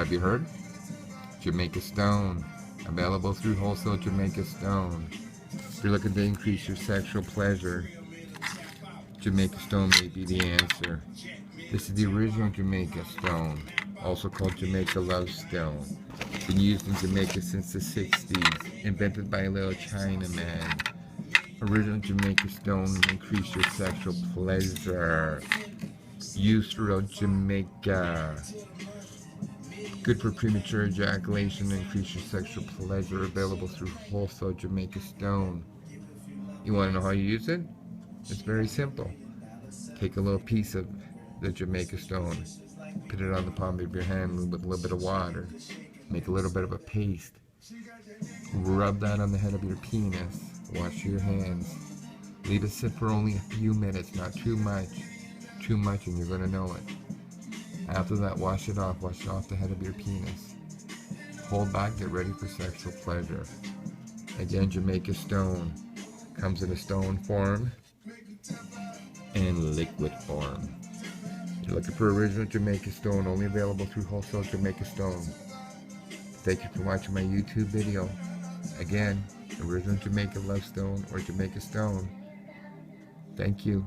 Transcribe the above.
Have you heard? Jamaican Stone, available through Wholesale Jamaican Stone. If you're looking to increase your sexual pleasure, Jamaican Stone may be the answer. This is the original Jamaican Stone, also called Jamaica Love Stone. Been used in Jamaica since the 60s, invented by a little Chinaman. Original Jamaican Stone will increase your sexual pleasure. Used throughout Jamaica. Good for premature ejaculation and increase your sexual pleasure. Available through Wholesale Jamaica Stone. You want to know how you use it? It's very simple. Take a little piece of the Jamaica Stone, put it on the palm of your hand with a little bit of water, make a little bit of a paste, rub that on the head of your penis, wash your hands, leave it sit for only a few minutes, not too much and you're going to know it. After that, wash it off the head of your penis. Hold back, get ready for sexual pleasure. Again, Jamaica Stone comes in a stone form and liquid form. You're looking for original Jamaica Stone, only available through Wholesale Jamaica Stone. Thank you for watching my YouTube video. Again, original Jamaica Love Stone or Jamaica Stone. Thank you.